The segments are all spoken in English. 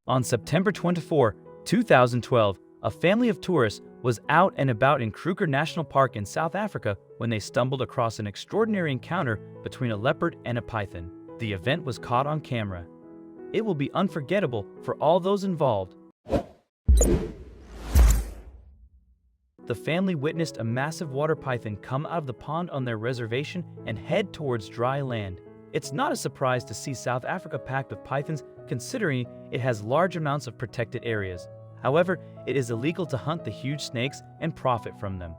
On September 24, 2012, a family of tourists was out and about in Kruger National Park in South Africa when they stumbled across an extraordinary encounter between a leopard and a python. The event was caught on camera. It will be unforgettable for all those involved. The family witnessed a massive water python come out of the pond on their reservation and head towards dry land. It's not a surprise to see South Africa packed with pythons, considering it has large amounts of protected areas. However, it is illegal to hunt the huge snakes and profit from them.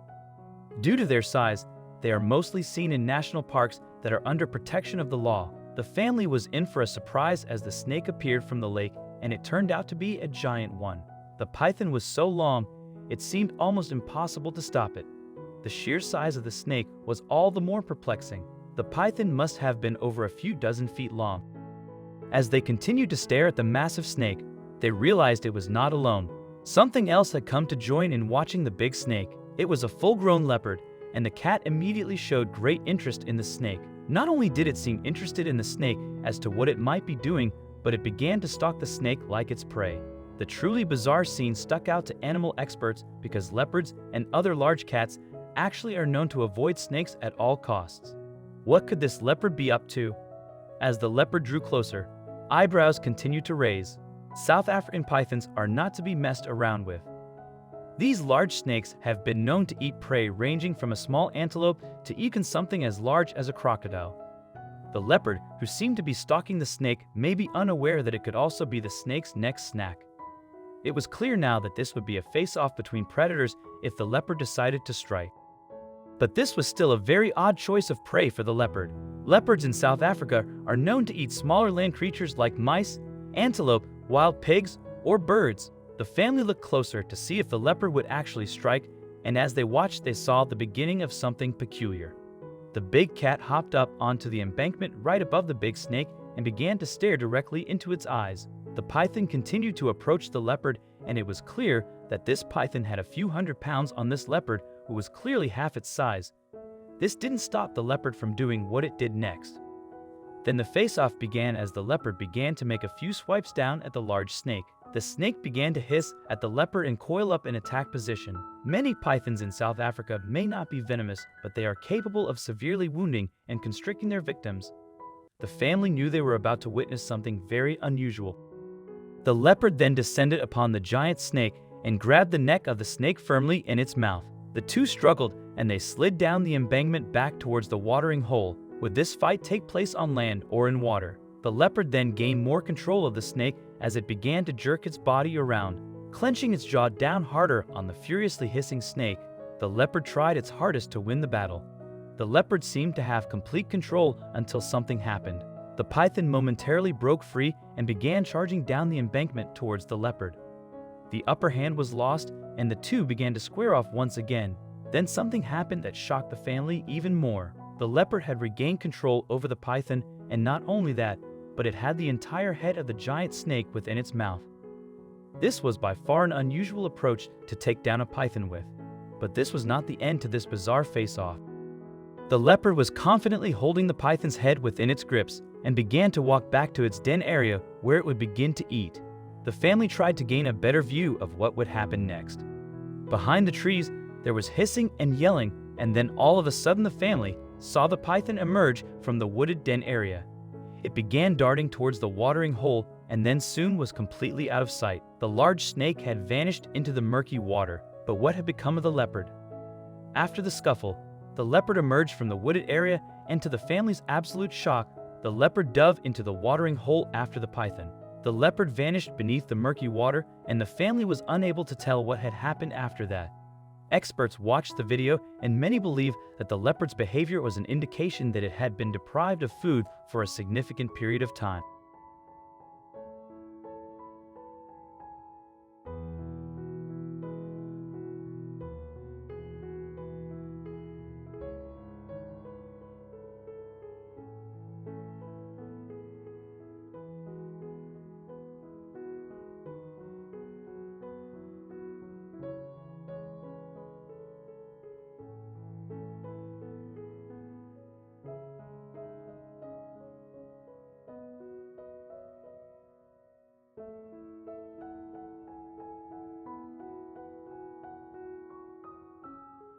Due to their size, they are mostly seen in national parks that are under protection of the law. The family was in for a surprise as the snake appeared from the lake, and it turned out to be a giant one. The python was so long, it seemed almost impossible to stop it. The sheer size of the snake was all the more perplexing. The python must have been over a few dozen feet long. As they continued to stare at the massive snake, they realized it was not alone. Something else had come to join in watching the big snake. It was a full-grown leopard, and the cat immediately showed great interest in the snake. Not only did it seem interested in the snake as to what it might be doing, but it began to stalk the snake like its prey. The truly bizarre scene stuck out to animal experts because leopards and other large cats actually are known to avoid snakes at all costs. What could this leopard be up to? As the leopard drew closer, eyebrows continued to raise. South African pythons are not to be messed around with. These large snakes have been known to eat prey ranging from a small antelope to even something as large as a crocodile. The leopard, who seemed to be stalking the snake, may be unaware that it could also be the snake's next snack. It was clear now that this would be a face-off between predators if the leopard decided to strike. But this was still a very odd choice of prey for the leopard. Leopards in South Africa are known to eat smaller land creatures like mice, antelope, wild pigs, or birds. The family looked closer to see if the leopard would actually strike, and as they watched, they saw the beginning of something peculiar. The big cat hopped up onto the embankment right above the big snake and began to stare directly into its eyes. The python continued to approach the leopard, and it was clear that this python had a few hundred pounds on this leopard, who was clearly half its size. This didn't stop the leopard from doing what it did next. Then the face-off began as the leopard began to make a few swipes down at the large snake. The snake began to hiss at the leopard and coil up in attack position. Many pythons in South Africa may not be venomous, but they are capable of severely wounding and constricting their victims. The family knew they were about to witness something very unusual. The leopard then descended upon the giant snake and grabbed the neck of the snake firmly in its mouth. The two struggled, and they slid down the embankment back towards the watering hole. Would this fight take place on land or in water? The leopard then gained more control of the snake as it began to jerk its body around, clenching its jaw down harder on the furiously hissing snake. The leopard tried its hardest to win the battle. The leopard seemed to have complete control until something happened. The python momentarily broke free and began charging down the embankment towards the leopard. The upper hand was lost, and the two began to square off once again. Then something happened that shocked the family even more. The leopard had regained control over the python, and not only that, but it had the entire head of the giant snake within its mouth. This was by far an unusual approach to take down a python with. But this was not the end to this bizarre face-off. The leopard was confidently holding the python's head within its grips and began to walk back to its den area where it would begin to eat. The family tried to gain a better view of what would happen next. Behind the trees, there was hissing and yelling, and then all of a sudden the family saw the python emerge from the wooded den area. It began darting towards the watering hole and then soon was completely out of sight. The large snake had vanished into the murky water, but what had become of the leopard? After the scuffle, the leopard emerged from the wooded area, and to the family's absolute shock, the leopard dove into the watering hole after the python. The leopard vanished beneath the murky water, and the family was unable to tell what had happened after that. Experts watched the video, and many believe that the leopard's behavior was an indication that it had been deprived of food for a significant period of time.